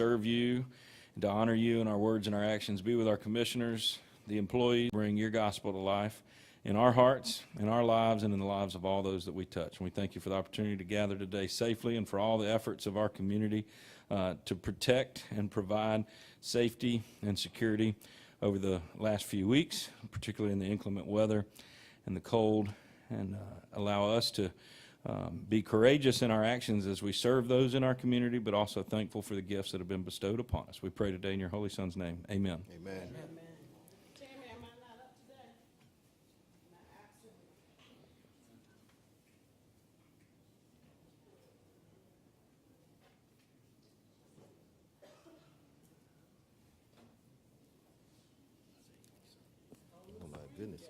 serve you and to honor you in our words and our actions. Be with our commissioners, the employees, bring your gospel to life in our hearts, in our lives, and in the lives of all those that we touch. And we thank you for the opportunity to gather today safely and for all the efforts of our community to protect and provide safety and security over the last few weeks, particularly in the inclement weather and the cold, and allow us to be courageous in our actions as we serve those in our community, but also thankful for the gifts that have been bestowed upon us. We pray today in your holy Son's name. Amen. Amen. Amen. Tammy, am I not up today? Am I absent? Oh, my goodness.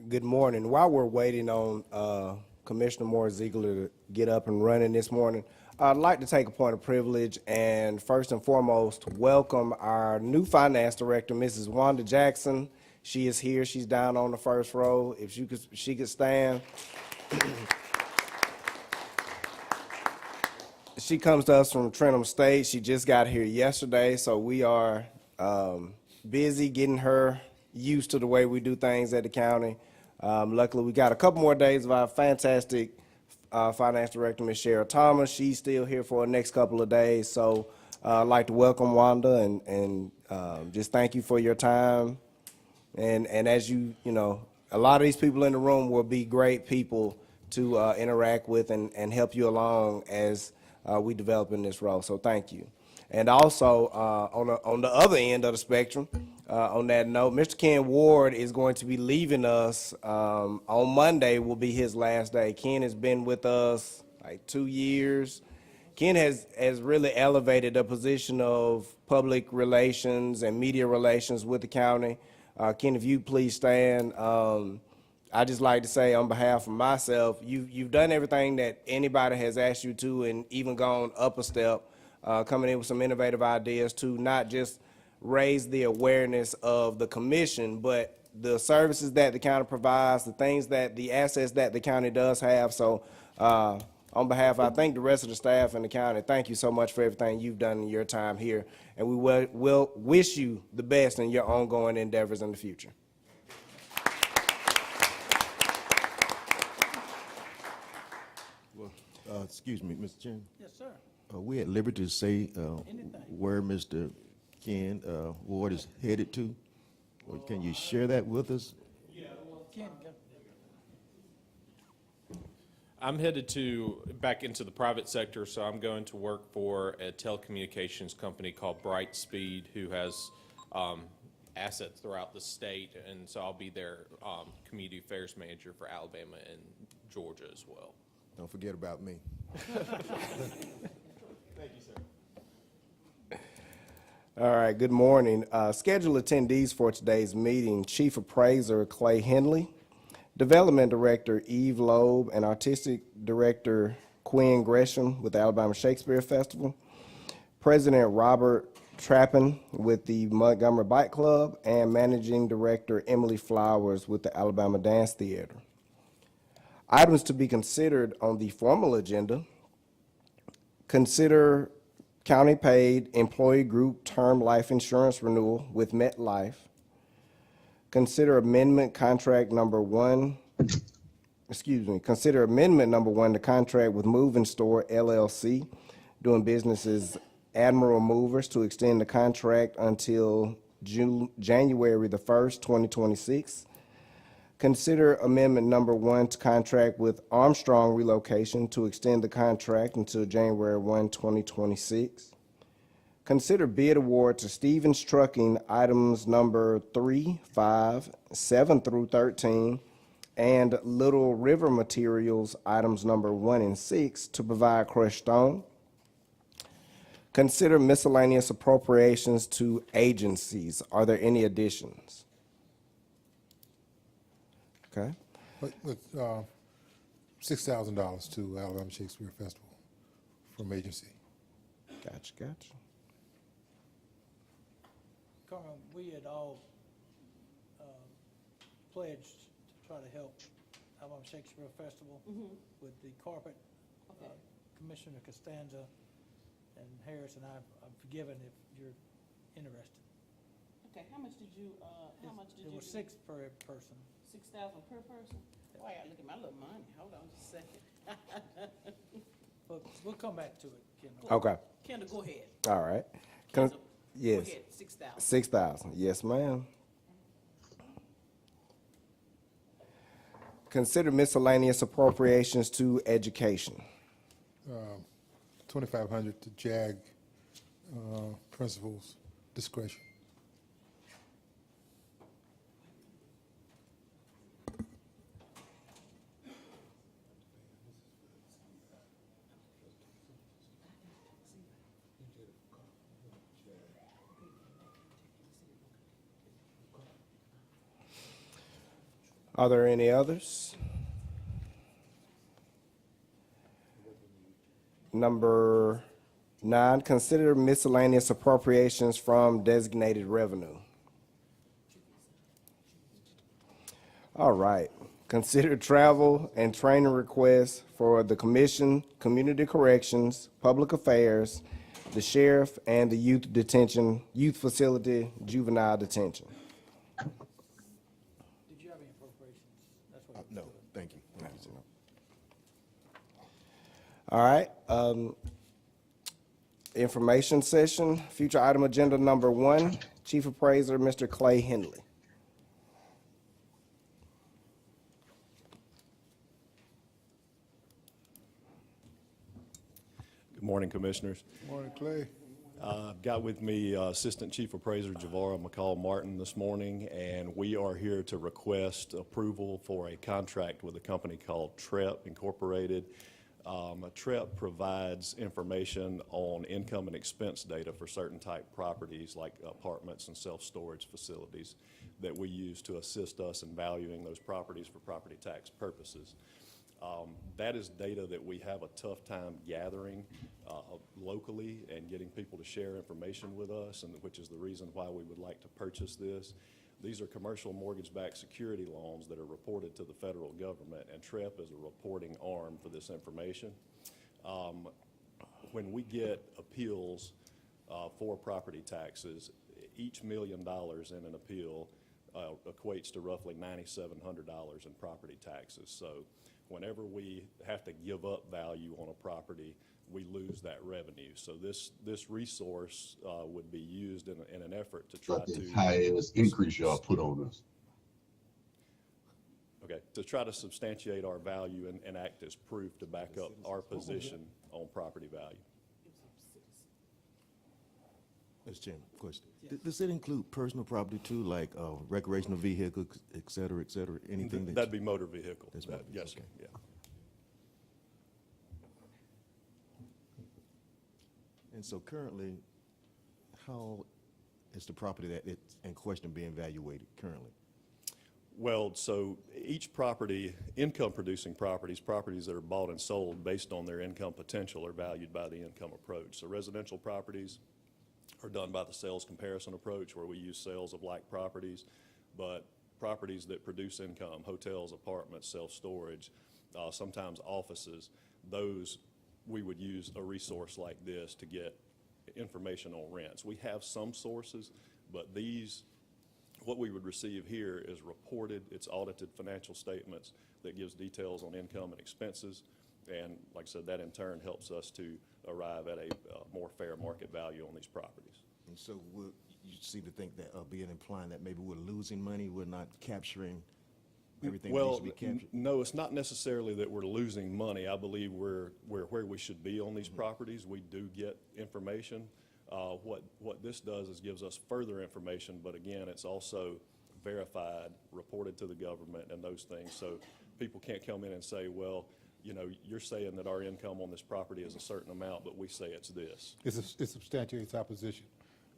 Good morning. While we're waiting on Commissioner Moore Ziegler to get up and running this morning, I'd like to take a point of privilege and first and foremost welcome our new finance director, Mrs. Wanda Jackson. She is here. She's down on the first row. If she could stand. She comes to us from Trentham State. She just got here yesterday, so we are busy getting her used to the way we do things at the county. Luckily, we got a couple more days of our fantastic finance director, Ms. Cheryl Thomas. She's still here for the next couple of days. So I'd like to welcome Wanda and just thank you for your time. And as you know, a lot of these people in the room will be great people to interact with and help you along as we develop in this role. So thank you. And also on the other end of the spectrum, on that note, Mr. Ken Ward is going to be leaving us on Monday. Will be his last day. Ken has been with us like 2 years. Ken has really elevated the position of public relations and media relations with the county. Ken, if you please stand. I just like to say on behalf of myself, you've done everything that anybody has asked you to, and even gone up a step, coming in with some innovative ideas to not just raise the awareness of the commission, but the services that the county provides, the assets that the county does have. So on behalf, I thank the rest of the staff and the county. Thank you so much for everything you've done in your time here. And we will wish you the best in your ongoing endeavors in the future. Excuse me, Mr. Chairman. Yes, sir. We at liberty to say where Mr. Ken Ward is headed to? Or can you share that with us? Ken, go. I'm headed back into the private sector, so I'm going to work for a telecommunications company called Brightspeed, who has assets throughout the state, and so I'll be their community affairs manager for Alabama and Georgia as well. Don't forget about me. Thank you, sir. All right, good morning. Scheduled attendees for today's meeting: Chief Appraiser Clay Henley, Development Director Eve Loeb, and Artistic Director Quinn Gresham with the Alabama Shakespeare Festival, President Robert Trappin with the Montgomery Bike Club, and Managing Director Emily Flowers with the Alabama Dance Theater. Items to be considered on the formal agenda: consider county-paid employee group term life insurance renewal with MetLife. Consider amendment number one to contract with Moving Store LLC, doing business as Admiral Movers, to extend the contract until January the 1st, 2026. Consider amendment number 1 to contract with Armstrong Relocation to extend the contract until January 1, 2026. Consider bid award to Stevens Trucking items number 3, 5, 7 through 13, and Little River Materials items number 1 and 6 to provide crushed stone. Consider miscellaneous appropriations to agencies. Are there any additions? Okay. With $6,000 to Alabama Shakespeare Festival from agency. Gotcha. Carl, we had all pledged try to help Alabama Shakespeare Festival with the carpet. Okay. Commissioner Costanza and Harris and I'm forgiven if you're interested. Okay, how much did you It was do? 6 per person. 6,000 per person? Oh, I gotta look at my little money. Hold on just a second. But we'll come back to it, Kendall. Okay, Kendall, go ahead. all right. Kendall, Yes, Go ahead, 6,000. 6,000, yes, ma'am. Consider miscellaneous appropriations to education. 2,500 to JAG principals discretion. Are there any others? Number 9, consider miscellaneous appropriations from designated revenue. All right. Consider travel and training requests for the commission, community corrections, public affairs, the sheriff, and the youth facility, juvenile detention. Did you have any appropriations? That's what. No, thank you. All right, information session, future item agenda number 1, Chief Appraiser, Mr. Clay Henley. Good morning, Commissioners. Morning, Clay. I've got with me Assistant Chief Appraiser Javara McCall Martin this morning, and we are here to request approval for a contract with a company called Trepp Incorporated. Trepp provides information on income and expense data for certain type properties like apartments and self-storage facilities that we use to assist us in valuing those properties for property tax purposes. That is data that we have a tough time gathering locally and getting people to share information with us, and which is the reason why we would like to purchase this. These are commercial mortgage-backed security loans that are reported to the federal government, and Trepp is a reporting arm for this information. When we get appeals for property taxes, each $1 million in an appeal equates to roughly $9,700 in property taxes. So whenever we have to give up value on a property, we lose that revenue. So this resource would be used in an effort to try But the to highest increase y'all put on us. okay, to try to substantiate our value and act as proof to back up our position on property value. Mr. Chairman, question. Does it include personal property too, like recreational vehicles, et cetera, anything that? That'd be motor vehicle. That's That- motor, Yes, sir, okay. yeah. And so currently, how is the property that it's in question being evaluated currently? Well, so each property, income-producing properties, properties that are bought and sold based on their income potential are valued by the income approach. So residential properties are done by the sales comparison approach, where we use sales of like properties, but properties that produce income, hotels, apartments, self-storage, sometimes offices, those we would use a resource like this to get information on rents. We have some sources, but these, what we would receive here is reported, it's audited financial statements that gives details on income and expenses. And like I said, that in turn helps us to arrive at a more fair market value on these properties. And so you seem to think that, being implying that maybe we're losing money, we're not capturing everything that needs Well, to be captured? no, it's not necessarily that we're losing money. I believe we're where we should be on these properties. We do get information. What this does is gives us further information, but again, it's also verified, reported to the government and those things. So people can't come in and say, well, you know, you're saying that our income on this property is a certain amount, but we say it's this. It substantiates our position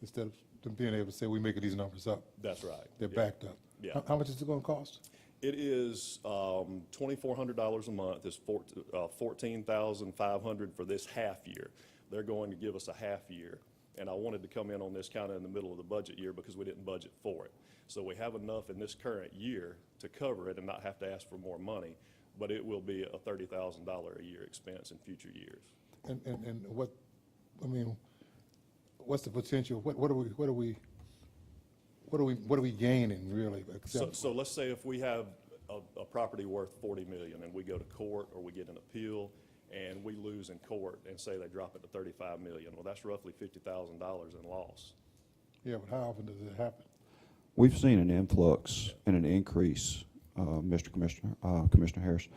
instead of them being able to say, we making these numbers up. That's right. They're Yeah. backed up. Yeah. How much is it gonna cost? It is $2,400 a month. It's $14,500 for this half year. They're going to give us a half year, and I wanted to come in on this kind of in the middle of the budget year because we didn't budget for it. So we have enough in this current year to cover it and not have to ask for more money, but it will be a $30,000 a year expense in future years. And what, I mean, what's the potential, what are we gaining really? So let's say if we have a property worth 40 million and we go to court or we get an appeal and we lose in court and say they drop it to 35 million, well, that's roughly $50,000 in loss. Yeah, but how often does it happen? We've seen an influx and an increase, Mr. Commissioner Harris,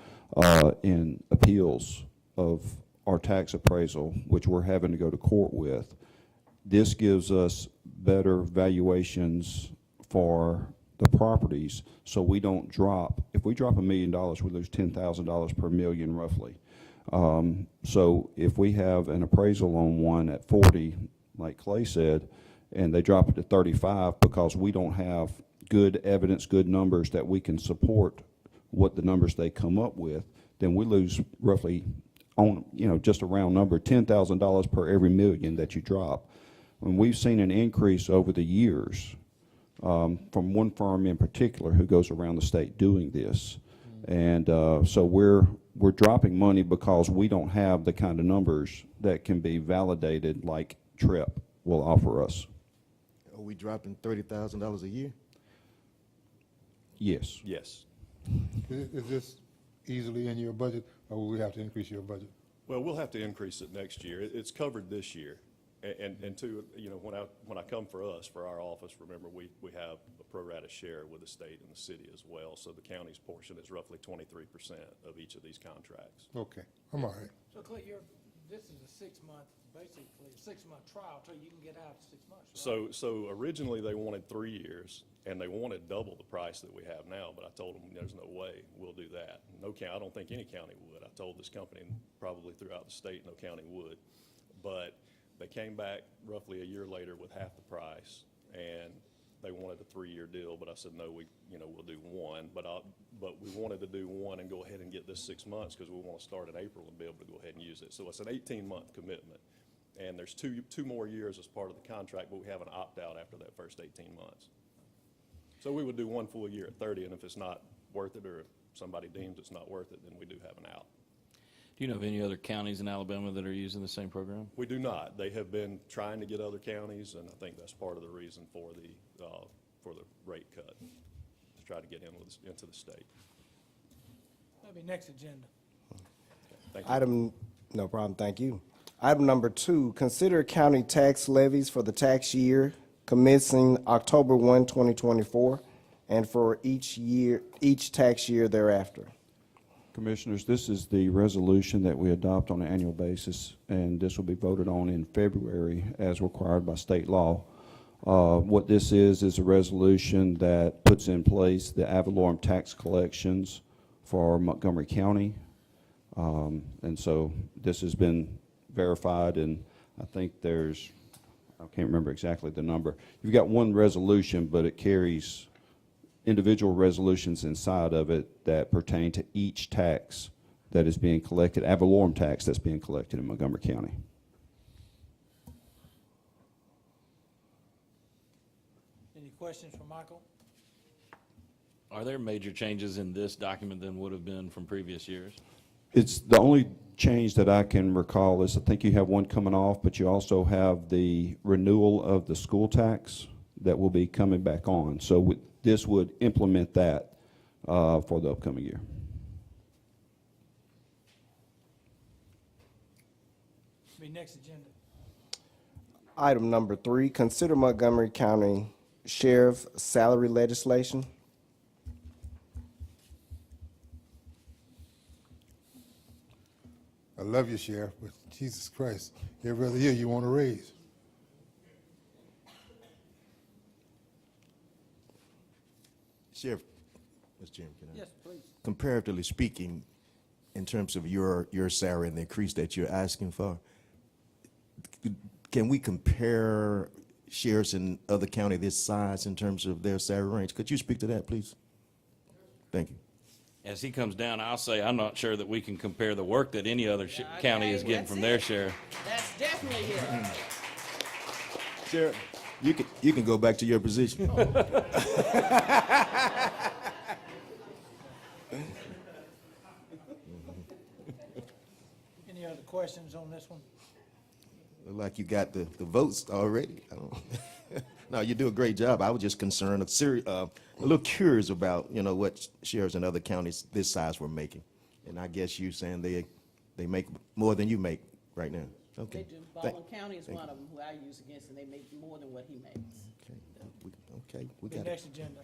in appeals of our tax appraisal, which we're having to go to court with. This gives us better valuations for the properties, so we don't drop. If we drop $1 million, we lose $10,000 per million roughly. So if we have an appraisal on one at 40, like Clay said, and they drop it to 35 because we don't have good evidence, good numbers that we can support what the numbers they come up with, then we lose roughly, on just a round number, $10,000 per every million that you drop. And we've seen an increase over the years from one firm in particular who goes around the state doing this. And so we're dropping money because we don't have the kind of numbers that can be validated like Trepp will offer us. Are we dropping $30,000 a year? Yes. Yes. Is this easily in your budget, or will we have to increase your budget? Well, we'll have to increase it next year. It's covered this year. And two, when I come for us, for our office, remember, we have a pro rata share with the state and the city as well. So the county's portion is roughly 23% of each of these contracts. Okay, I'm all right. So Clay, this is a 6-month, basically a 6-month trial till you can get out in 6 months, right? So originally they wanted 3 years and they wanted double the price that we have now, but I told them there's no way we'll do that. No county, I don't think any county would. I told this company, and probably throughout the state, no county would. But they came back roughly a year later with half the price, and they wanted a 3-year deal, but I said, no, we'll do one. But we wanted to do one and go ahead and get this 6 months because we want to start in April and be able to go ahead and use it. So it's an 18-month commitment, and there's two more years as part of the contract, but we have an opt-out after that first 18 months. So we would do one full year at 30, and if it's not worth it or if somebody deems it's not worth it, then we do have an out. Do you know of any other counties in Alabama that are using the same program? We do not. They have been trying to get other counties, and I think that's part of the reason for the rate cut, to try to get into the state. That'll be next agenda. Thank you. No problem, thank you. Item number 2, consider county tax levies for the tax year commencing October 1, 2024, and for each tax year thereafter. Commissioners, this is the resolution that we adopt on an annual basis, and this will be voted on in February as required by state law. What this is a resolution that puts in place the ad valorem tax collections for Montgomery County. And so this has been verified, and I think I can't remember exactly the number. You've got one resolution, but it carries individual resolutions inside of it that pertain to each tax that is being collected, ad valorem tax that's being collected in Montgomery County. Any questions for Michael? Are there major changes in this document than would have been from previous years? It's the only change that I can recall is I think you have one coming off, but you also have the renewal of the school tax that will be coming back on. So this would implement that for the upcoming year. Be next agenda. Item number 3, consider Montgomery County Sheriff salary legislation. I love you, Sheriff, but Jesus Christ, every other year you want a raise. Sheriff, Mr. Chairman, can I? Yes, please. Comparatively speaking, in terms of your salary and the increase that you're asking for, can we compare sheriffs in other county this size in terms of their salary range? Could you speak to that, please? Thank you. As he comes down, I'll say I'm not sure that we can compare the work that any other county is getting from their share. That's definitely it. Sheriff, you can go back to your position. Any other questions on this one? Look like you got the votes already. I don't. No, you do a great job. I was just concerned, a little curious about, what sheriffs in other counties this size were making. And I guess you saying they make more than you make right now. Okay. They do. Baldwin County is one of them who I use against, and they make more than what he makes. Okay, we The got it. next agenda.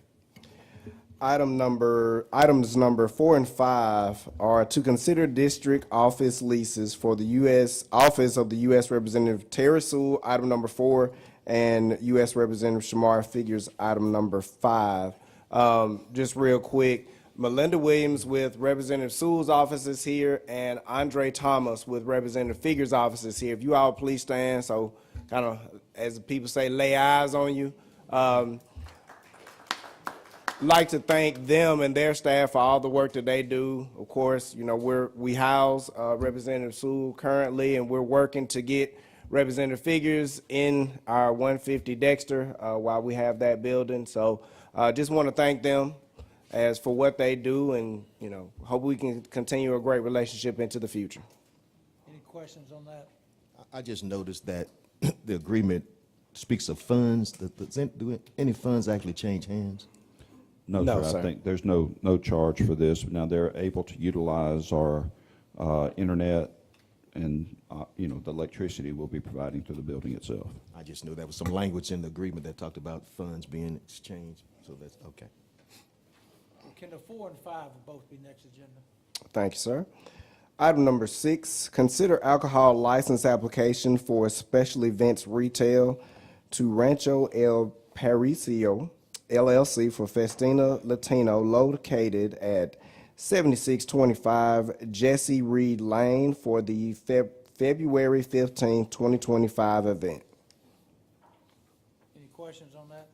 Items number 4 and 5 are to consider district office leases for the U.S. Office of the U.S. Representative Terri Sewell, item number 4, and U.S. Representative Shomari figures, item number 5. Just real quick, Melinda Williams with Representative Sewell's office is here, and Andre Thomas with Representative Figures' office is here. If you all please stand, so kind of, as the people say, lay eyes on you. Like to thank them and their staff for all the work that they do. Of course, we house Representative Sewell currently, and we're working to get Representative Figures in our 150 Dexter while we have that building. So just want to thank them as for what they do, and hope we can continue a great relationship into the future. Any questions on that? I just noticed that the agreement speaks of funds. Do any funds actually change hands? No, No, sir. sir. I think there's no charge for this. Now, they're able to utilize our internet and, the electricity we'll be providing to the building itself. I just knew there was some language in the agreement that talked about funds being exchanged, so that's okay. Can the 4 and 5 will both be next agenda? Thank you, sir. Item number 6, consider alcohol license application for special events retail to Rancho El Parisio LLC for Festina Latino located at 7625 Jesse Reed Lane for the February 15, 2025 event. Any questions on that?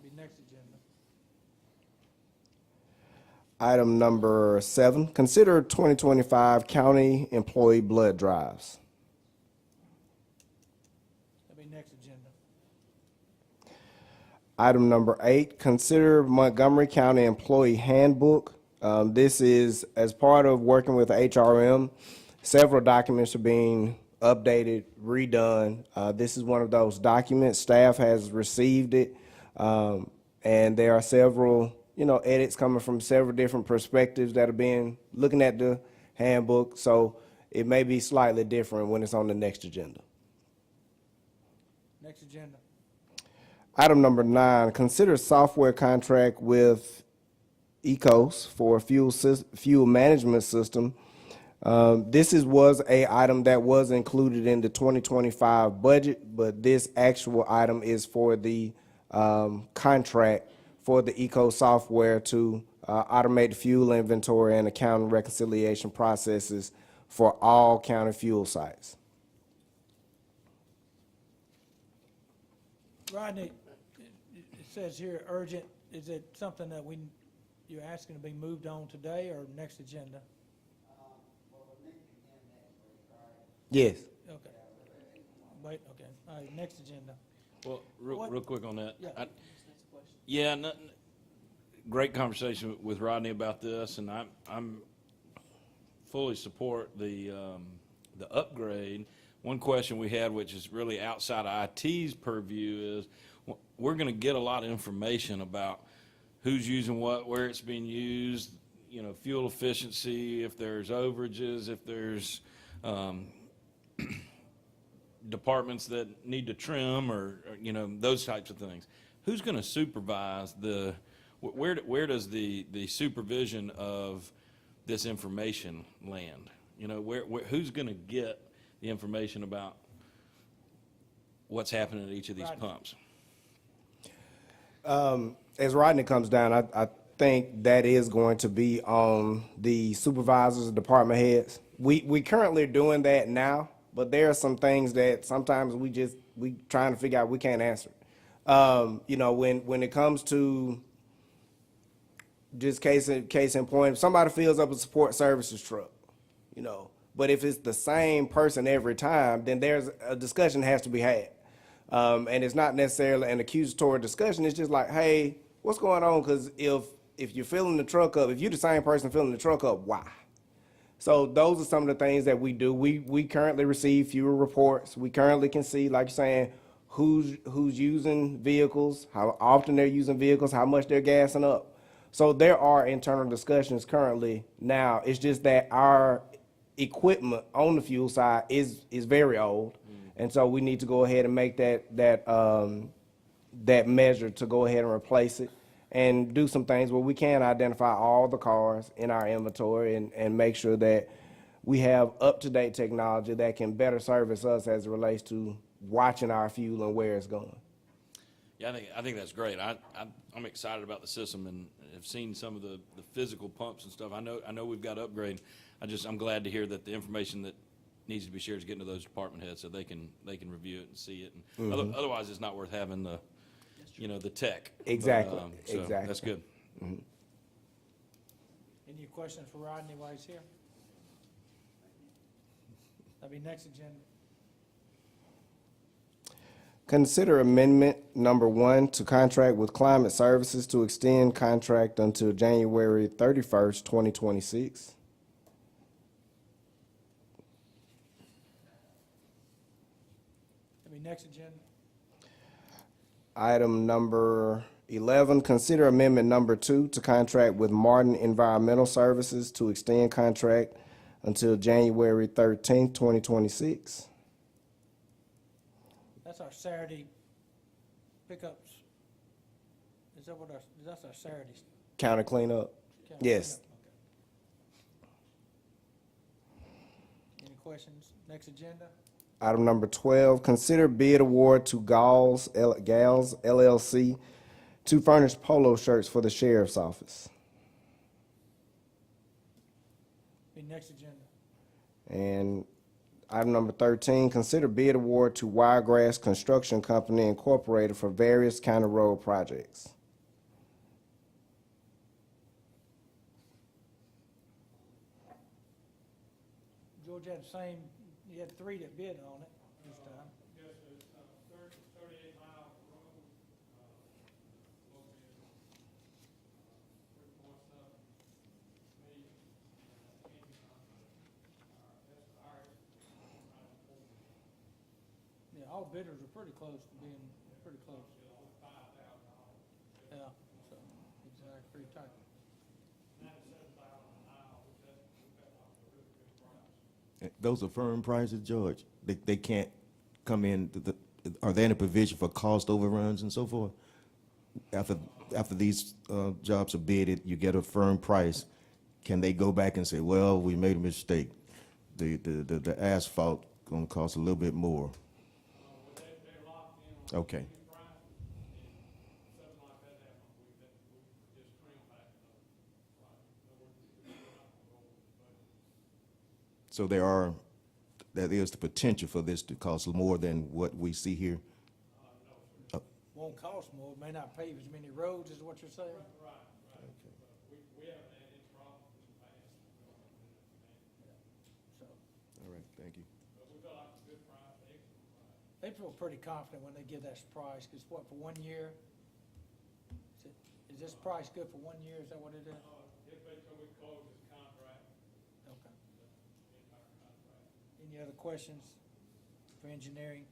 Be next agenda. Item number 7, consider 2025 county employee blood drives. That'll be next agenda. Item number 8, consider Montgomery County Employee Handbook. This is as part of working with HRM. Several documents are being updated, redone. This is one of those documents. Staff has received it, and there are several, edits coming from several different perspectives that are being looking at the handbook. So it may be slightly different when it's on the next agenda. Next agenda. Item number 9, consider software contract with Ecos for fuel management system. This was a item that was included in the 2025 budget, but this actual item is for the contract for the Ecos software to automate the fuel inventory and accounting reconciliation processes for all county fuel sites. Rodney, it says here urgent. Is it something that you're asking to be moved on today or next agenda? Yes. Okay. Wait, okay. All right, next agenda. Well, What- real quick on that. Yeah. Yeah, great conversation with Rodney about this, and I'm fully support the upgrade. One question we had, which is really outside of IT's purview, is we're going to get a lot of information about who's using what, where it's being used, fuel efficiency, if there's overages, if there's departments that need to trim or those types of things. Who's going to supervise where does the supervision of this information land? Who's going to get the information about what's happening at each of these Rodney. pumps? As Rodney comes down, I think that is going to be on the supervisors and department heads. We currently are doing that now, but there are some things that sometimes we trying to figure out, we can't answer. When it comes to just case in point, if somebody fills up a support services truck, but if it's the same person every time, then there's a discussion that has to be had. And it's not necessarily an accusatory discussion. It's just like, hey, what's going on? Because if if you're filling the truck up, if you're the same person filling the truck up, why? So those are some of the things that we do. We currently receive fuel reports. We currently can see, like you're saying, who's using vehicles, how often they're using vehicles, how much they're gassing up. So there are internal discussions currently now. It's just that our equipment on the fuel side is very old. And so we need to go ahead and make that measure to go ahead and replace it and do some things where we can identify all the cars in our inventory and make sure that we have up-to-date technology that can better service us as it relates to watching our fuel and where it's going. Yeah, I think that's great. I'm excited about the system and have seen some of the physical pumps and stuff. I know we've got to upgrade. I'm glad to hear that the information that needs to be shared is getting to those department heads so they can review it and see it. And otherwise, it's not worth having the tech. Exactly. But, so Exactly. that's good. Any questions for Rodney while he's here? That'll be next agenda. Consider amendment number 1 to contract with Climate Services to extend contract until January 31st, 2026. That'll be next agenda. Item number 11, consider amendment number 2 to contract with Martin Environmental Services to extend contract until January 13th, 2026. That's our Saturday pickups. Is that what that's our Saturdays? Counter cleanup? Yes. Any questions? Next agenda? Item number 12, consider bid award to Gals LLC to furnish polo shirts for the sheriff's office. Be next agenda. And item number 13, consider bid award to Wiregrass Construction Company Incorporated for various county road projects. George had the same, you had 3 that bid on it this time. Yes, it's 38 mile road, located 3.7 million. Yeah, all bidders are pretty close to being, pretty close. Yeah, so, exactly, pretty tight. Those are firm prices, George. They can't come in, are there any provision for cost overruns and so forth? After these jobs are bidded, you get a firm price. Can they go back and say, well, we made a mistake? The asphalt gonna cost a little bit more. Okay. So there is the potential for this to cost more than what we see here? Won't cost more, may not pave as many roads, is what you're saying? Right. We haven't had any problems in the past. So, All right, thank you. But we felt like a good price, excellent price. they feel pretty confident when they give that price, because what, for 1 year? Is this price good for 1 year, is that what it is? If they could, we close this contract, Okay. entire contract. Any other questions for engineering?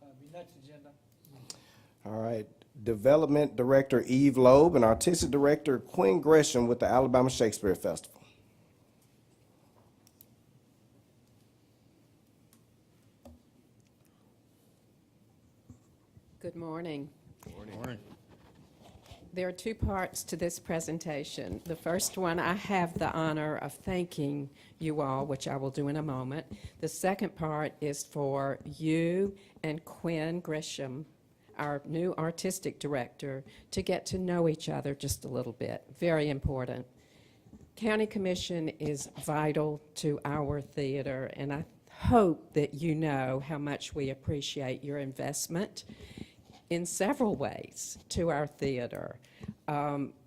Be next agenda. All right. Development Director Eve Loeb and Artistic Director Quinn Gresham with the Alabama Shakespeare Festival. Good morning. Morning. There are 2 parts to this presentation. The first one, I have the honor of thanking you all, which I will do in a moment. The second part is for you and Quinn Gresham, our new artistic director, to get to know each other just a little bit. Very important. County Commission is vital to our theater, and I hope that you know how much we appreciate your investment in several ways to our theater.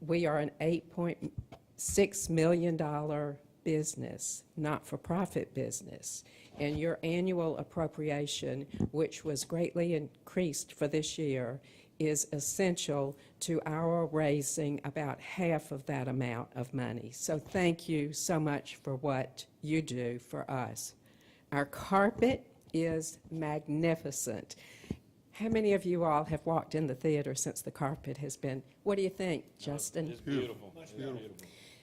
We are an $8.6 million business, not-for-profit business, and your annual appropriation, which was greatly increased for this year, is essential to our raising about half of that amount of money. So thank you so much for what you do for us. Our carpet is magnificent. How many of you all have walked in the theater since the carpet has been? What do you think, Justin? It's beautiful. It's beautiful.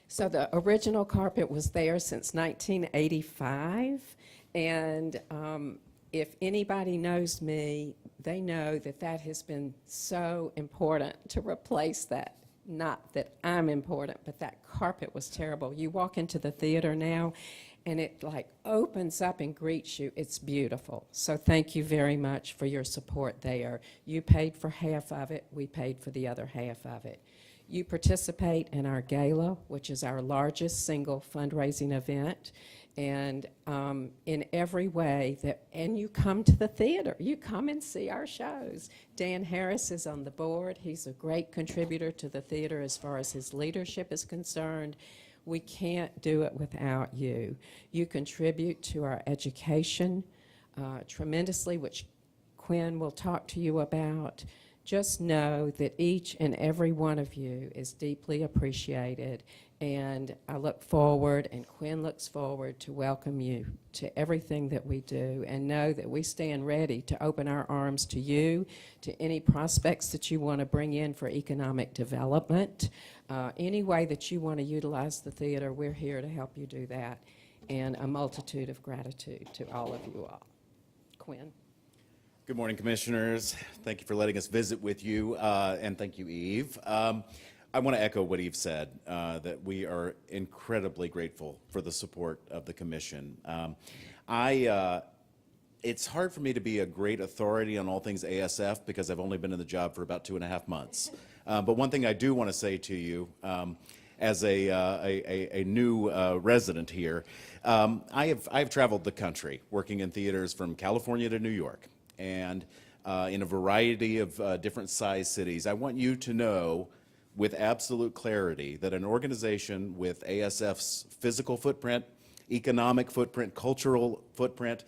So the original carpet was there since 1985, and if anybody knows me, they know that that has been so important to replace that. Not that I'm important, but that carpet was terrible. You walk into the theater now, and it like opens up and greets you. It's beautiful. So thank you very much for your support there. You paid for half of it. We paid for the other half of it. You participate in our gala, which is our largest single fundraising event, and in every way that, and you come to the theater. You come and see our shows. Dan Harris is on the board. He's a great contributor to the theater as far as his leadership is concerned. We can't do it without you. You contribute to our education tremendously, which Quinn will talk to you about. Just know that each and every one of you is deeply appreciated, and I look forward, and Quinn looks forward to welcome you to everything that we do, and know that we stand ready to open our arms to you, to any prospects that you want to bring in for economic development. Any way that you want to utilize the theater, we're here to help you do that, and a multitude of gratitude to all of you all. Quinn. Good morning, Commissioners. Thank you for letting us visit with you, and thank you, Eve. I want to echo what Eve said, that we are incredibly grateful for the support of the Commission. It's hard for me to be a great authority on all things ASF because I've only been in the job for about 2.5 months. But one thing I do want to say to you, as a new resident here, I've traveled the country working in theaters from California to New York, and in a variety of different size cities. I want you to know with absolute clarity that an organization with ASF's physical footprint, economic footprint, cultural footprint,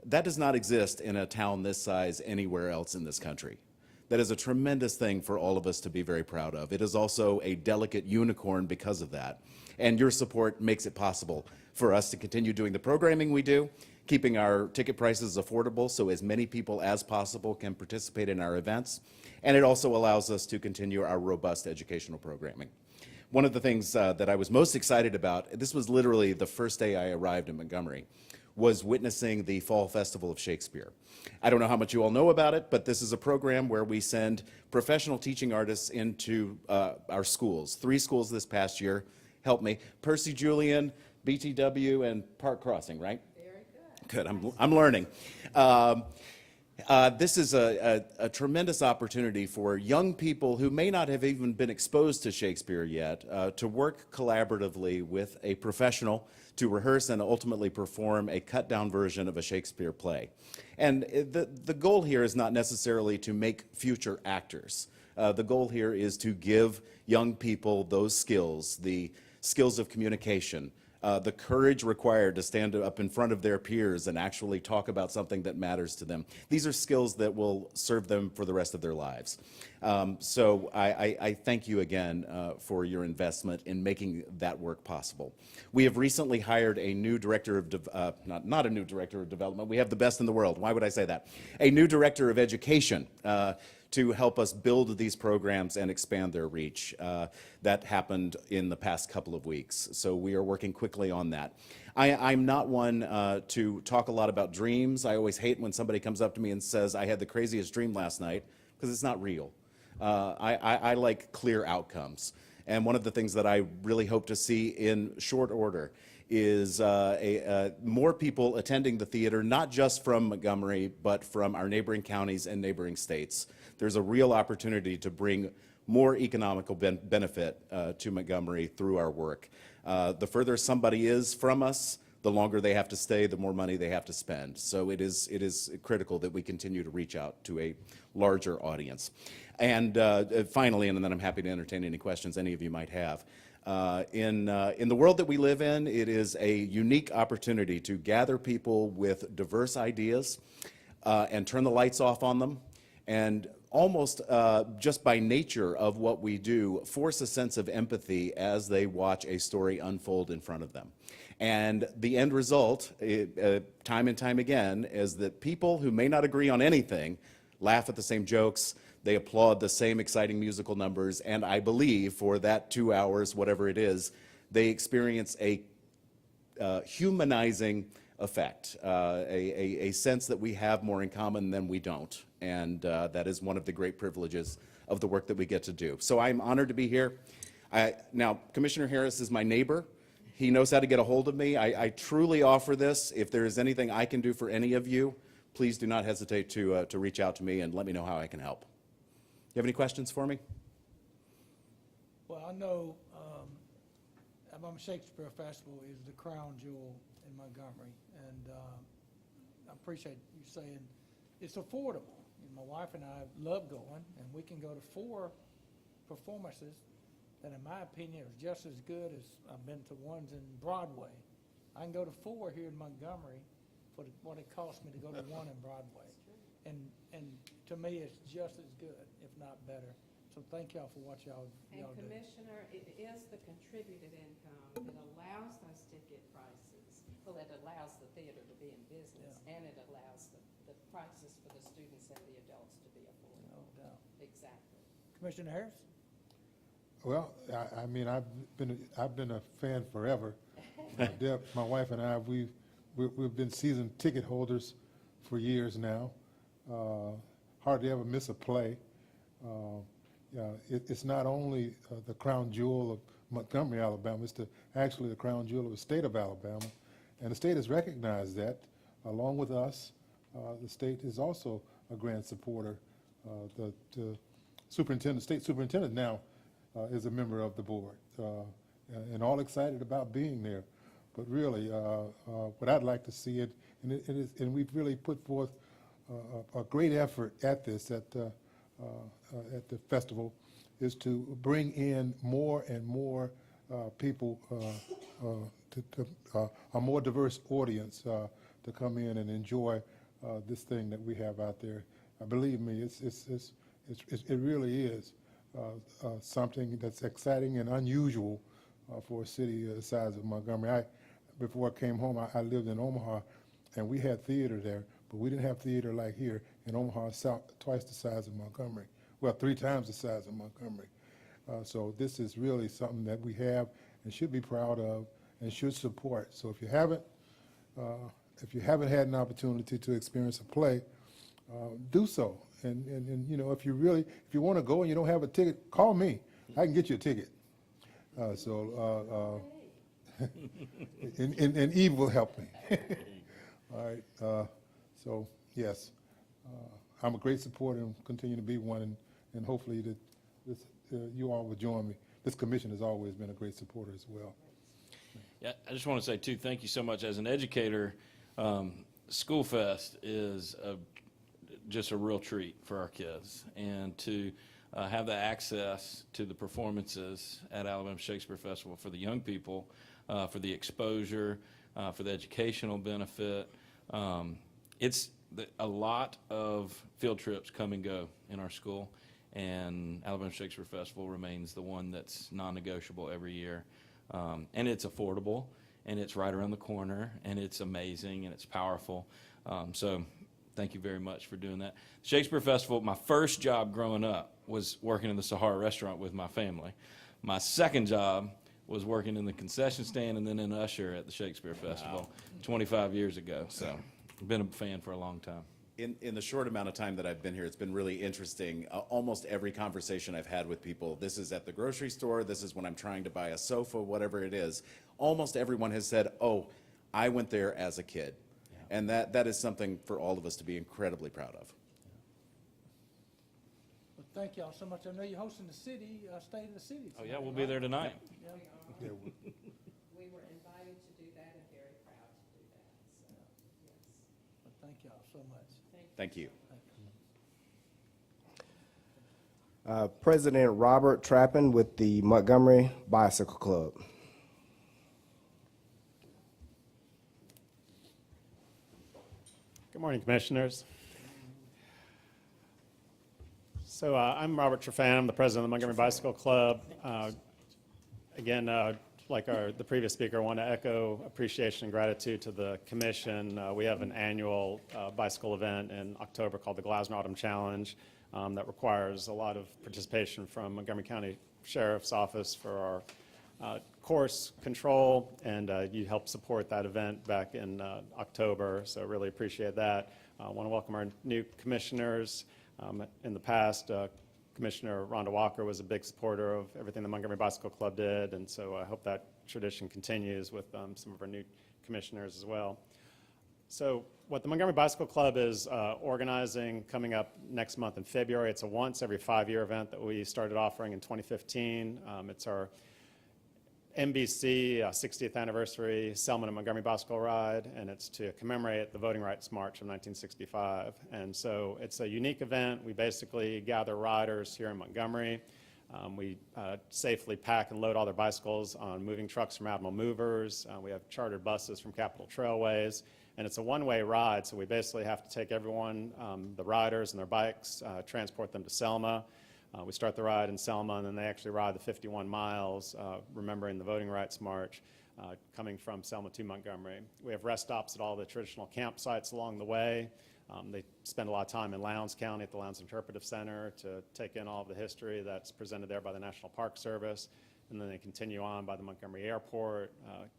that does not exist in a town this size anywhere else in this country. That is a tremendous thing for all of us to be very proud of. It is also a delicate unicorn because of that. And your support makes it possible for us to continue doing the programming we do, keeping our ticket prices affordable so as many people as possible can participate in our events. And it also allows us to continue our robust educational programming. One of the things that I was most excited about, this was literally the first day I arrived in Montgomery, was witnessing the Fall Festival of Shakespeare. I don't know how much you all know about it, but this is a program where we send professional teaching artists into our schools. 3 schools this past year. Help me. Percy Julian, BTW, and Park Crossing, right? Very good. I'm learning. This is a tremendous opportunity for young people who may not have even been exposed to Shakespeare yet to work collaboratively with a professional to rehearse and ultimately perform a cut-down version of a Shakespeare play. And the goal here is not necessarily to make future actors. The goal here is to give young people those skills, the skills of communication, the courage required to stand up in front of their peers and actually talk about something that matters to them. These are skills that will serve them for the rest of their lives. So I thank you again for your investment in making that work possible. We have recently hired a new director of, not a new director of development, we have the best in the world, why would I say that? A new director of education to help us build these programs and expand their reach. That happened in the past couple of weeks, so we are working quickly on that. I'm not one to talk a lot about dreams. I always hate when somebody comes up to me and says, I had the craziest dream last night, because it's not real. I like clear outcomes. And one of the things that I really hope to see in short order is more people attending the theater, not just from Montgomery, but from our neighboring counties and neighboring states. There's a real opportunity to bring more economical benefit to Montgomery through our work. The further somebody is from us, the longer they have to stay, the more money they have to spend. So it is critical that we continue to reach out to a larger audience. And finally, and then I'm happy to entertain any questions any of you might have, in the world that we live in, it is a unique opportunity to gather people with diverse ideas and turn the lights off on them and almost just by nature of what we do, force a sense of empathy as they watch a story unfold in front of them. And the end result, time and time again, is that people who may not agree on anything laugh at the same jokes, they applaud the same exciting musical numbers, and I believe for that 2 hours, whatever it is, they experience a humanizing effect, a sense that we have more in common than we don't. And that is one of the great privileges of the work that we get to do. So I'm honored to be here. Now, Commissioner Harris is my neighbor. He knows how to get a hold of me. I truly offer this. If there is anything I can do for any of you, please do not hesitate to reach out to me and let me know how I can help. You have any questions for me? Well, I know Alabama Shakespeare Festival is the crown jewel in Montgomery, and I appreciate you saying it's affordable. My wife and I love going, and we can go to 4 performances that, in my opinion, are just as good as I've been to ones in Broadway. I can go to 4 here in Montgomery for what it costs me to go to 1 in Broadway. And to me, it's just as good, if not better. So thank y'all for what y'all do. Commissioner, it is the contributed income. It allows those ticket prices. Well, it allows the theater to be in business, and it allows the prices for the students and the adults to be affordable. No doubt. Exactly. Commissioner Harris? Well, I mean, I've been a fan forever. Deb, my wife and I, we've been season ticket holders for years now. Hardly ever miss a play. It's not only the crown jewel of Montgomery, Alabama, it's actually the crown jewel of the state of Alabama. And the state has recognized that. Along with us, the state is also a grand supporter. The state superintendent now is a member of the board, and all excited about being there. But really, what I'd like to see and we've really put forth a great effort at this at the festival, is to bring in more and more people, a more diverse audience to come in and enjoy this thing that we have out there. Believe me, it really is something that's exciting and unusual for a city the size of Montgomery. Before I came home, I lived in Omaha, and we had theater there, but we didn't have theater like here. In Omaha, it's twice the size of Montgomery. Well, 3 times the size of Montgomery. So this is really something that we have and should be proud of and should support. So if you haven't had an opportunity to experience a play, do so. And you know, if you want to go and you don't have a ticket, call me. I can get you a ticket. And Eve will help me. All right. So yes, I'm a great supporter and continue to be one, and hopefully you all will join me. This commission has always been a great supporter as well. Yeah, I just want to say, too, thank you so much. As an educator, School Fest is just a real treat for our kids. And to have the access to the performances at Alabama Shakespeare Festival for the young people, for the exposure, for the educational benefit. It's a lot of field trips come and go in our school, and Alabama Shakespeare Festival remains the one that's non-negotiable every year. And it's affordable, and it's right around the corner, and it's amazing, and it's powerful. So thank you very much for doing that. Shakespeare Festival, my first job growing up was working in the Sahara restaurant with my family. My second job was working in the concession stand and then an usher at the Shakespeare Festival 25 years ago. So I've been a fan for a long time. In the short amount of time that I've been here, it's been really interesting. Almost every conversation I've had with people, this is at the grocery store, this is when I'm trying to buy a sofa, whatever it is, almost everyone has said, oh, I went there as a kid. Yeah. And that is something for all of us to be incredibly proud of. Well, thank y'all so much. I know you're hosting the city, State of the City. Oh, yeah, we'll be there tonight. Yeah. Yeah, We were invited to do that and very proud to do that. So, yes. Well, thank y'all so much. Thank you. President Robert Trappin with the Montgomery Bicycle Club. Good morning, Commissioners. So I'm Robert Trefan. I'm the president of the Montgomery Bicycle Club. Again, like the previous speaker, I want to echo appreciation and gratitude to the commission. We have an annual bicycle event in October called the Glasgow Autumn Challenge that requires a lot of participation from Montgomery County Sheriff's Office for our course control, and you helped support that event back in October, so really appreciate that. I want to welcome our new commissioners. In the past, Commissioner Rhonda Walker was a big supporter of everything the Montgomery Bicycle Club did, and so I hope that tradition continues with some of our new commissioners as well. So what the Montgomery Bicycle Club is organizing coming up next month in February, it's a once every 5-year event that we started offering in 2015. It's our NBC 60th anniversary Selma to Montgomery Bicycle Ride, and it's to commemorate the Voting Rights March of 1965. And so it's a unique event. We basically gather riders here in Montgomery. We safely pack and load all their bicycles on moving trucks from Admiral Movers. We have chartered buses from Capitol Trailways, and it's a one-way ride, so we basically have to take everyone, the riders and their bikes, transport them to Selma. We start the ride in Selma, and then they actually ride the 51 miles, remembering the Voting Rights March, coming from Selma to Montgomery. We have rest stops at all the traditional campsites along the way. They spend a lot of time in Lowndes County at the Lowndes Interpretive Center to take in all of the history that's presented there by the National Park Service. And then they continue on by the Montgomery Airport,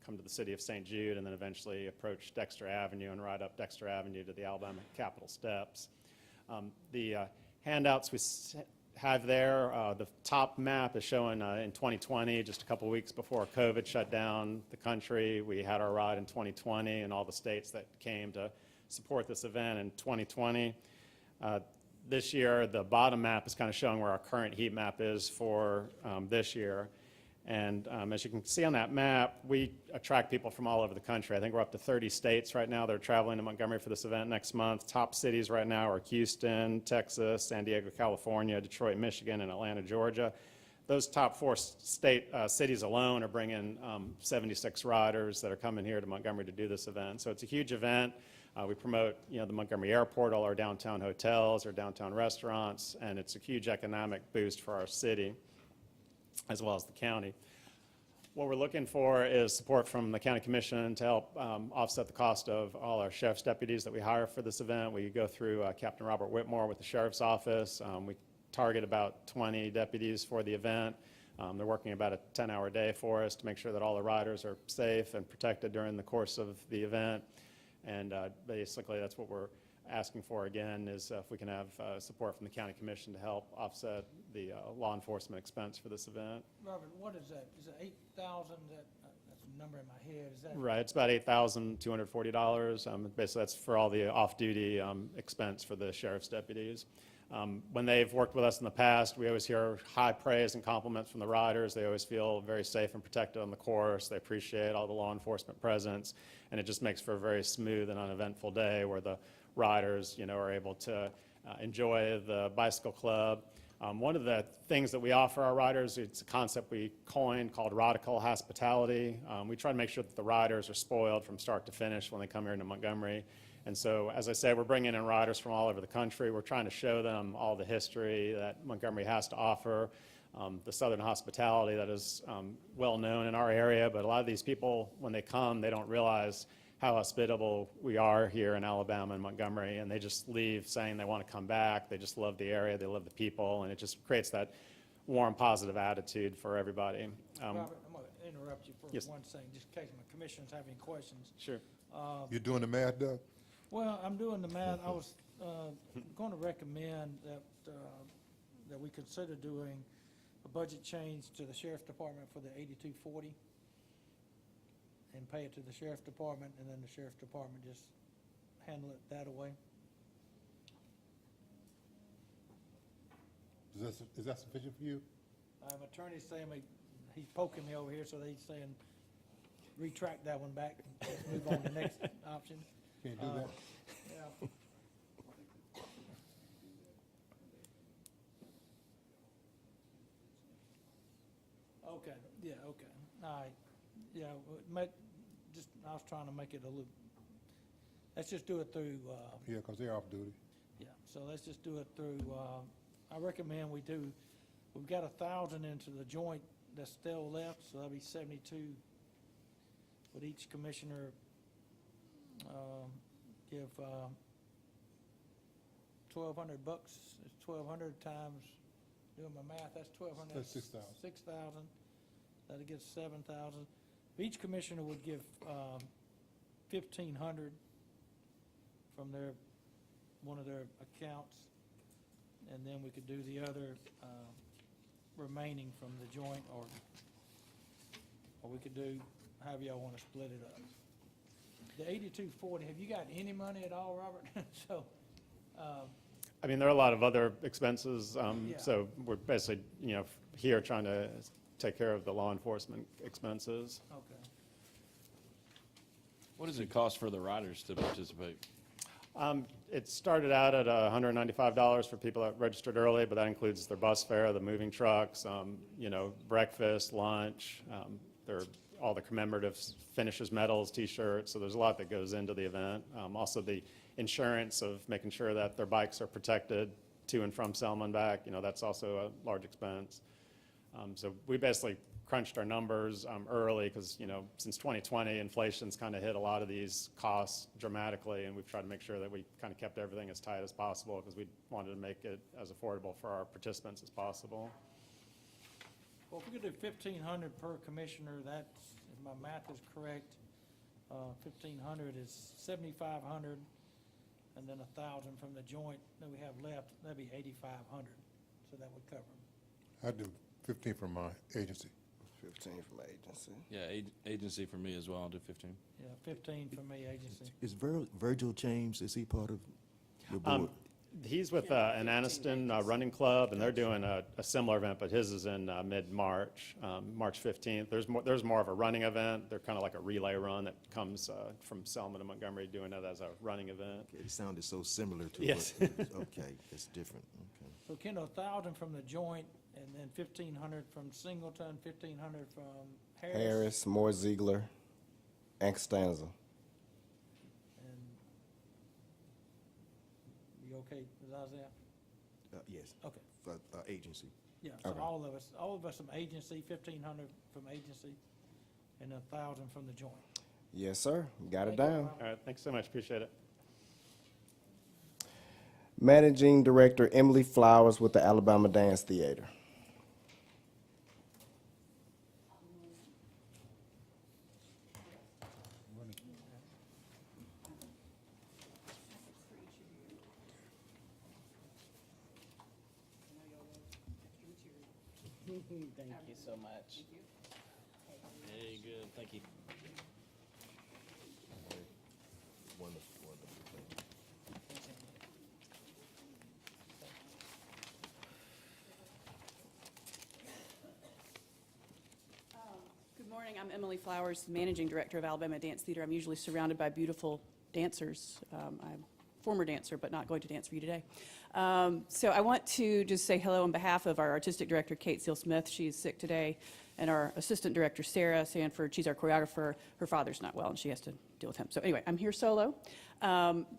come to the city of St. Jude, and then eventually approach Dexter Avenue and ride up Dexter Avenue to the Alabama Capitol Steps. The handouts we have there, the top map is showing in 2020, just a couple weeks before COVID shut down the country. We had our ride in 2020 and all the states that came to support this event in 2020. This year, the bottom map is kind of showing where our current heat map is for this year. And as you can see on that map, we attract people from all over the country. I think we're up to 30 states right now that are traveling to Montgomery for this event next month. Top cities right now are Houston, Texas, San Diego, California, Detroit, Michigan, and Atlanta, Georgia. Those top 4 cities alone are bringing 76 riders that are coming here to Montgomery to do this event. So it's a huge event. We promote, the Montgomery Airport, all our downtown hotels, our downtown restaurants, and it's a huge economic boost for our city, as well as the county. What we're looking for is support from the county commission to help offset the cost of all our sheriff's deputies that we hire for this event. We go through Captain Robert Whitmore with the sheriff's office. We target about 20 deputies for the event. They're working about a 10-hour day for us to make sure that all the riders are safe and protected during the course of the event. And basically that's what we're asking for again, is if we can have support from the county commission to help offset the law enforcement expense for this event. Robert, what is that? Is it 8,000? That's a number in my head. Is that right? It's about $8,240. Basically, that's for all the off-duty expense for the sheriff's deputies. When they've worked with us in the past, we always hear high praise and compliments from the riders. They always feel very safe and protected on the course. They appreciate all the law enforcement presence, and it just makes for a very smooth and uneventful day where the riders, are able to enjoy the bicycle club. One of the things that we offer our riders, it's a concept we coined called radical hospitality. We try to make sure that the riders are spoiled from start to finish when they come here to Montgomery. And so, as I said, we're bringing in riders from all over the country. We're trying to show them all the history that Montgomery has to offer, the Southern hospitality that is well known in our area. But a lot of these people, when they come, they don't realize how hospitable we are here in Alabama and Montgomery, and they just leave saying they want to come back. They just love the area, they love the people, and it just creates that warm, positive attitude for everybody. Robert, I'm going to interrupt you for Yes. one second, just in case my commissioners have any questions. Sure. You're doing the math, Doug? Well, I'm doing the math. I was going to recommend that we consider doing a budget change to the sheriff's department for the 8240 and pay it to the sheriff's department, and then the sheriff's department just handle it that way. Is that sufficient for you? Attorney's saying he's poking me over here, so he's saying retract that one back and let's move on to the next option. Can't do that? Yeah. Okay, yeah, okay, all right, yeah, I was trying to make it a little, let's just do it through, Yeah, because they're off duty. yeah, so let's just do it through I recommend we do, we've got 1,000 into the joint that's still left, so that'll be 72. Would each commissioner give $1,200? It's 1,200 times, doing my math, that's 1,200. That's 6,000. 6,000, that'll get 7,000. Each commissioner would give 1,500 from their, one of their accounts, and then we could do the other remaining from the joint, or we could do however y'all want to split it up. The 8240, have you got any money at all, Robert? So, I mean, there are a lot of other expenses, Yeah. so we're basically, you know, here trying to take care of the law enforcement expenses. okay. What does it cost for the riders to participate? It started out at $195 for people that registered early, but that includes their bus fare, the moving trucks, you know, breakfast, lunch, all the commemorative finishes, medals, T-shirts, so there's a lot that goes into the event. Also the insurance of making sure that their bikes are protected to and from Selma and back, you know, that's also a large expense. So we basically crunched our numbers early because, you know, since 2020, inflation's kind of hit a lot of these costs dramatically, and we've tried to make sure that we kind of kept everything as tight as possible because we wanted to make it as affordable for our participants as possible. Well, if we could do 1,500 per commissioner, that's, if my math is correct, 1,500 is 7,500, and then 1,000 from the joint that we have left, that'd be 8,500, so that would cover them. I do 15 from my agency. 15 from agency. Yeah, agency for me as well, I'll do 15. Yeah, 15 for me, agency. Is Virgil James, is he part of your board? He's with an Anniston running club, and they're doing a similar event, but his is in mid-March, March 15th. There's more of a running event. They're kind of like a relay run that comes from Selma to Montgomery, doing it as a running event. It sounded so similar to Yes. what, okay, it's different, okay. So Kendall, 1,000 from the joint, and then 1,500 from Singleton, 1,500 from Harris, Moore, Ziegler, and Costanza. And you okay with Isaiah? Yes, Okay, for agency. yeah, so Okay. all of us from agency, 1,500 from agency, and 1,000 from the joint. Yes, sir. Got it Thank you, down. Robert. All right, thanks so much, appreciate it. Managing Director Emily Flowers with the Alabama Dance Theater. Thank you so much. Hey, good, thank you. Wonderful, wonderful. Good morning, I'm Emily Flowers, Managing Director of Alabama Dance Theater. I'm usually surrounded by beautiful dancers. I'm a former dancer, but not going to dance for you today. So I want to just say hello on behalf of our Artistic Director, Kate Seal-Smith. She is sick today, and our Assistant Director, Sarah Sanford. She's our choreographer. Her father's not well, and she has to deal with him. So anyway, I'm here solo.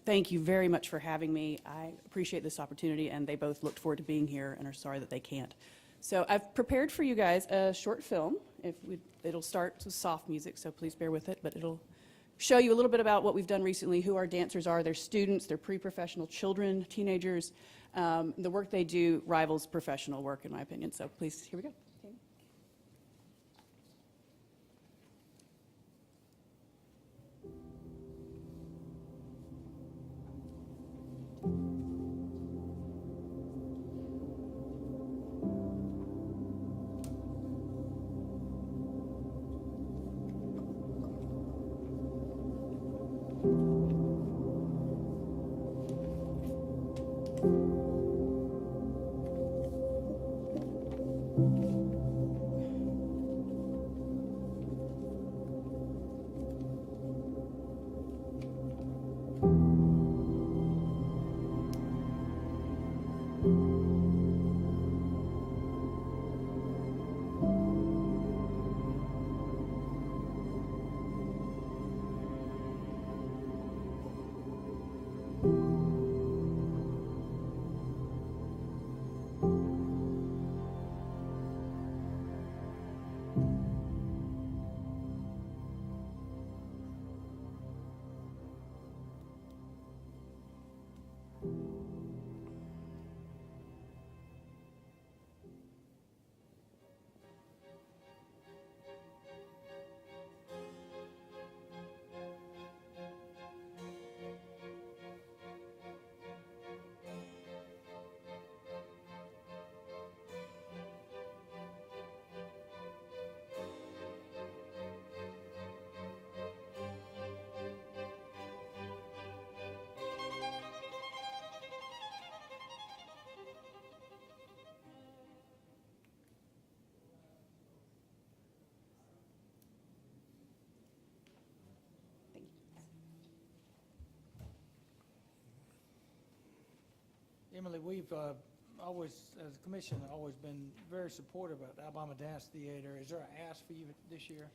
Thank you very much for having me. I appreciate this opportunity, and they both looked forward to being here and are sorry that they can't. So I've prepared for you guys a short film. It'll start with soft music, so please bear with it, but it'll show you a little bit about what we've done recently, who our dancers are. They're students, they're pre-professional children, teenagers. The work they do rivals professional work, in my opinion. So please, here we go. Thank you. Emily, we've always, as a commission, always been very supportive of the Alabama Dance Theater. Is there an ask for you this year?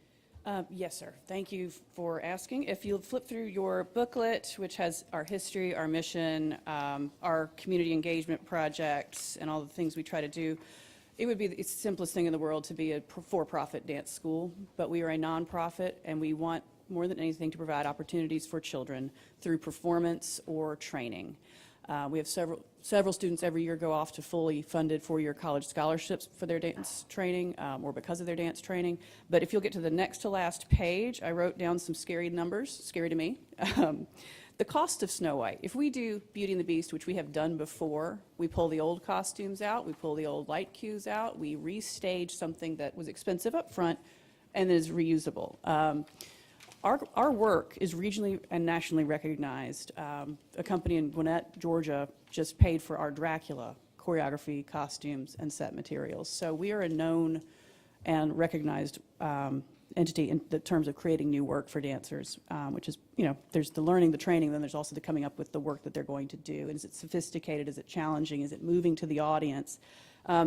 Yes, sir. Thank you for asking. If you'll flip through your booklet, which has our history, our mission, our community engagement projects, and all the things we try to do, it would be the simplest thing in the world to be a for-profit dance school, but we are a nonprofit, and we want more than anything to provide opportunities for children through performance or training. We have several students every year go off to fully funded four-year college scholarships for their dance training or because of their dance training. But if you'll get to the next to last page, I wrote down some scary numbers, scary to me. The cost of Snow White. If we do Beauty and the Beast, which we have done before, we pull the old costumes out, we pull the old light cues out, we restage something that was expensive up front and is reusable. Our work is regionally and nationally recognized. A company in Gwinnett, Georgia, just paid for our Dracula choreography, costumes, and set materials. So we are a known and recognized entity in the terms of creating new work for dancers, which is, there's the learning, the training, then there's also the coming up with the work that they're going to do. And is it sophisticated? Is it challenging? Is it moving to the audience?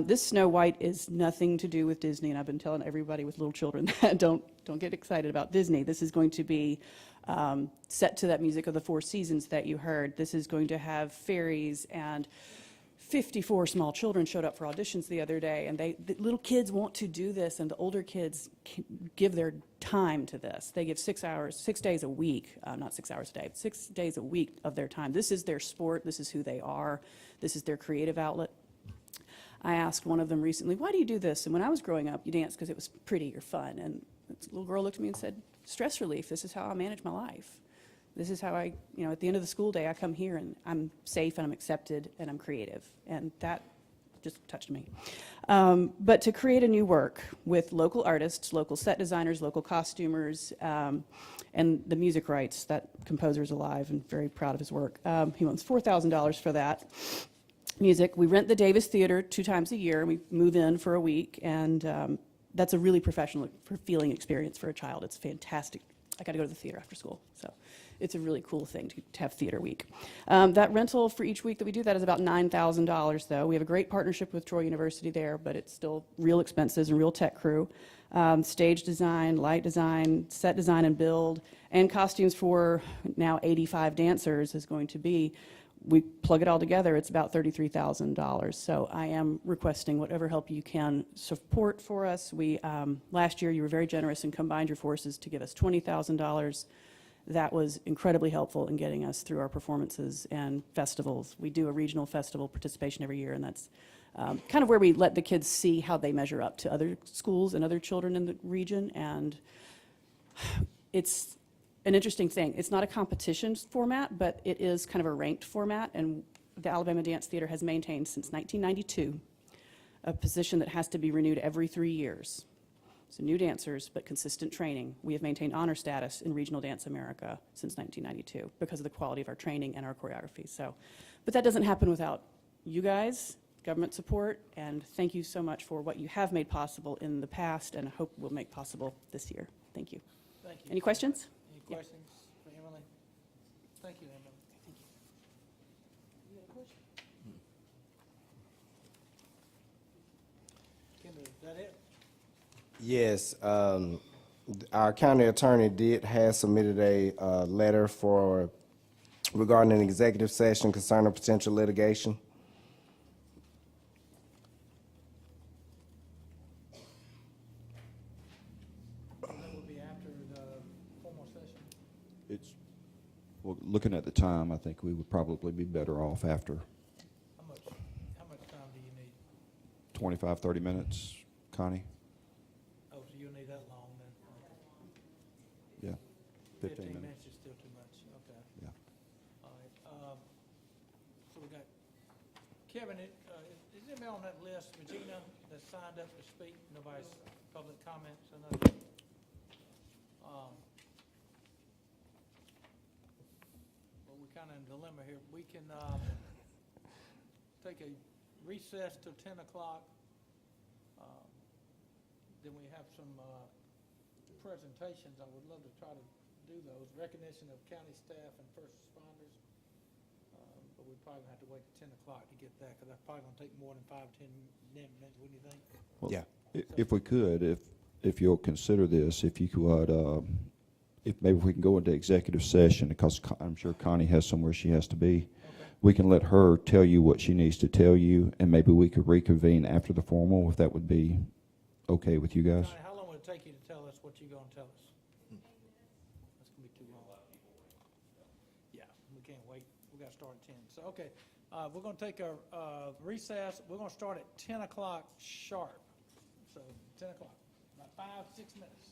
This Snow White is nothing to do with Disney, and I've been telling everybody with little children that don't get excited about Disney. This is going to be set to that music of the Four Seasons that you heard. This is going to have fairies, and 54 small children showed up for auditions the other day, and the little kids want to do this, and the older kids give their time to this. They give 6 hours, 6 days a week, not 6 hours a day, 6 days a week of their time. This is their sport. This is who they are. This is their creative outlet. I asked one of them recently, why do you do this? And when I was growing up, you danced because it was pretty or fun. And this little girl looked at me and said, stress relief. This is how I manage my life. This is how I, at the end of the school day, I come here and I'm safe and I'm accepted and I'm creative. And that just touched me. But to create a new work with local artists, local set designers, local costumers, and the music rights, that composer's alive and very proud of his work. He wants $4,000 for that. Music. We rent the Davis Theater 2 times a year. We move in for a week, and that's a really professional feeling experience for a child. It's fantastic. I got to go to the theater after school, so it's a really cool thing to have theater week. That rental for each week that we do that is about $9,000, though. We have a great partnership with Troy University there, but it's still real expenses and real tech crew. Stage design, light design, set design and build, and costumes for now 85 dancers is going to be. We plug it all together, it's about $33,000. So I am requesting whatever help you can support for us. We, last year, you were very generous and combined your forces to give us $20,000. That was incredibly helpful in getting us through our performances and festivals. We do a regional festival participation every year, and that's kind of where we let the kids see how they measure up to other schools and other children in the region. And it's an interesting thing. It's not a competition format, but it is kind of a ranked format, and the Alabama Dance Theater has maintained since 1992 a position that has to be renewed every 3 years. So new dancers, but consistent training. We have maintained honor status in Regional Dance America since 1992 because of the quality of our training and our choreography. So, but that doesn't happen without you guys, government support, and thank you so much for what you have made possible in the past and I hope will make possible this year. Thank you. Thank you. Any questions? Any questions for Emily? Thank you, Emily. Thank you. You got a question? Kendall, is that it? Yes, our county attorney has submitted a letter regarding an executive session concerning potential litigation. That would be after the formal session. Well, looking at the time, I think we would probably be better off after How much time do you need? 25, 30 minutes, Connie? Oh, so you'll need that long then? Yeah, 15 15 minutes. minutes is still too much, okay. Yeah. All right, so we got, Kevin, is anybody on that list, Regina, that signed up to speak? Nobody's public comments or nothing? Well, we're kind of in a dilemma here. We can take a recess till 10 o'clock. Then we have some presentations. I would love to try to do those. Recognition of county staff and first responders. but we're probably gonna have to wait till 10 o'clock to get that, because that's probably gonna take more than 5, 10 minutes, wouldn't you think? Well, Yeah. If we could, if you'll consider this, if you could, if maybe we can go into executive session, because I'm sure Connie has somewhere she has to be. We can let her tell you what she needs to tell you, and maybe we could reconvene after the formal, if that would be okay with you guys. Connie, how long will it take you to tell us what you're gonna tell us? That's gonna be too long. Yeah, we can't wait. We gotta start at 10. So, okay, we're gonna take a recess. We're gonna start at 10 o'clock sharp. So, 10 o'clock, about 5, 6 minutes.